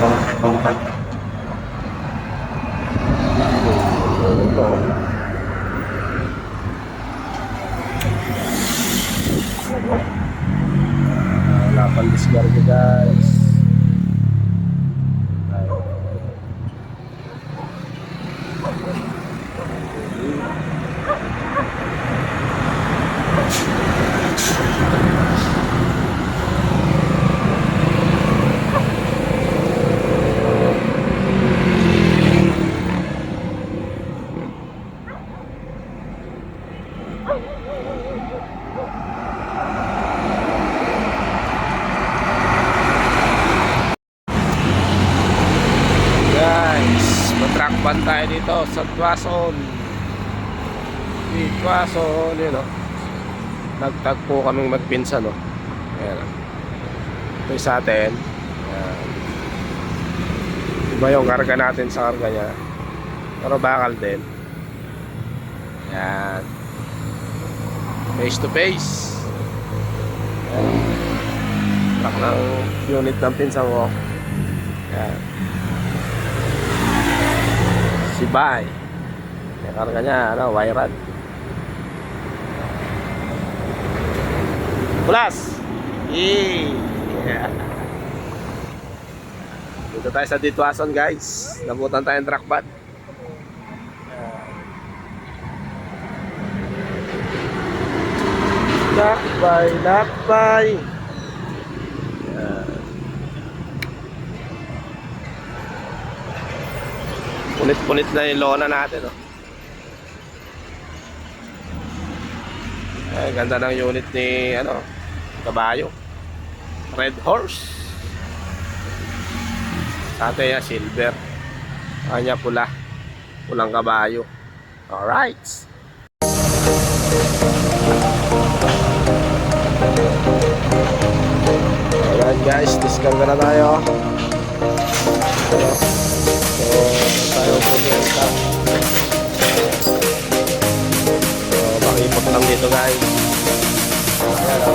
Wala pang discard guys. Matrakban tayo dito sa Tuason. Tuason, yun o. Nagtagpo kaming magpinsan o. Ayan. Ito sa atin. Ayan. Iba yung karga natin sa karga niya. Pero bakal din. Ayan. Face to face. Ayan. Trak ng unit ng pinsan ko. Ayan. Si Bay. Yung karga niya, ano, wire rod. Plus! Yeah. Dito tayo sa Tuason guys. Nabutan tayo ng truck bad. Lakbay, lakbay. Punit-punit na yung lona natin, oh. Ay, ganda ng unit ni, ano, kabayo. Red Horse. Sa atin yan, silver. Kanya pula. Pulang kabayo. Alright. Alright guys, discount na tayo. Tayo po dito. So, makipot lang dito guys. Ayan o.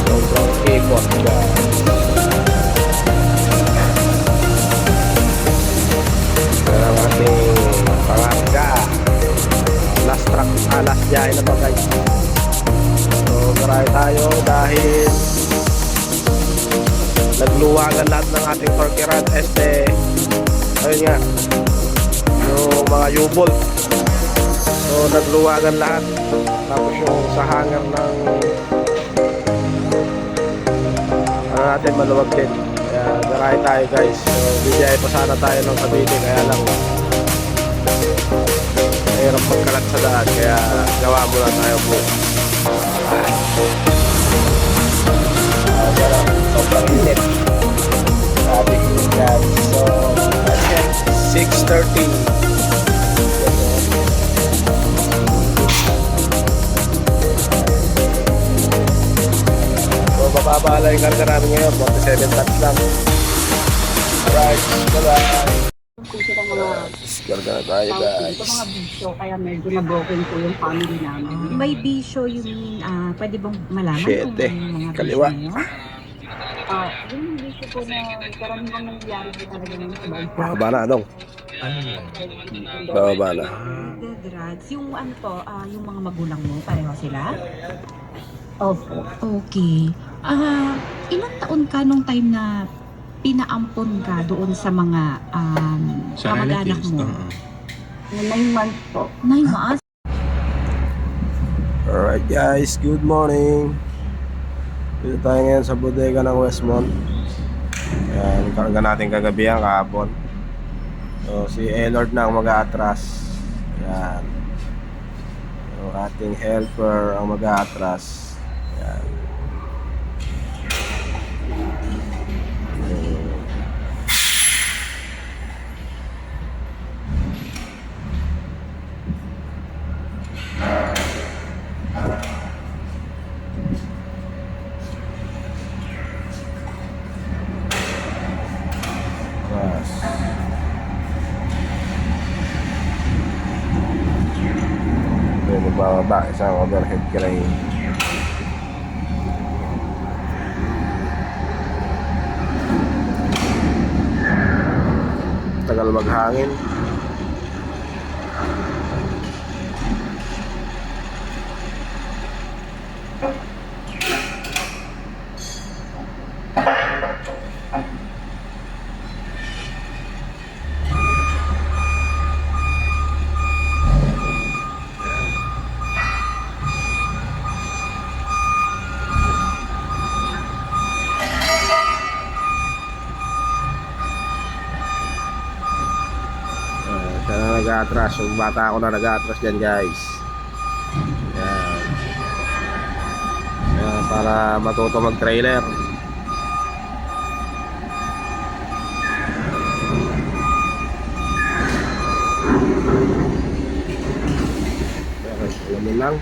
Sobrang kipot guys. Ayan ang ating pangarga. Last truck, last biyahe na to guys. So, maray tayo dahil nagluwagan lahat ng ating torque rod. Ayun nga, yung mga U-bolt. So nagluwagan lahat. Tapos yung sa hanger ng ano natin, maluwag din. Kaya garay tayo guys. So bibiyay pa sana tayo ng Cavite, kaya lang mahirap magkalat sa daan. Kaya gawa muna tayo po. Sobrang init. Sabi ko yan. So, 6:30. So, bababa lang yung karga namin ngayon. 47 tons lang. Alright, bye-bye. Diskarga na tayo guys. Ito mga bisyo, kaya medyo na-broken po yung family namin. May bisyo, you mean, pwede bang malaman kung Siyete. mga Kaliwa. bisyo nyo? Yung bisyo po na karaniwang nangyayari po talaga ng ibang Bababa na, anong? Bababa na. The drugs, yung ano to, yung mga magulang mo, pareho sila? Opo. Okay. Ilang taon ka nung time na pinaampon ka doon sa mga kamag-anak mo? 9 months po. 9 months? Alright guys, good morning. Dito tayo ngayon sa bodega ng Westmont. Ayan, karga natin kagabi ang kahapon. So si Elord na ang mag-aatras. Ayan. Yung ating helper ang mag-aatras. Ayan. Magbababa isang overhead crane. matagal maghangin. Siya na nag-atras. Yung bata ako na nag-atras dyan, guys. Yan. Yan, para matuto mag-trailer. Pero, alam mo lang.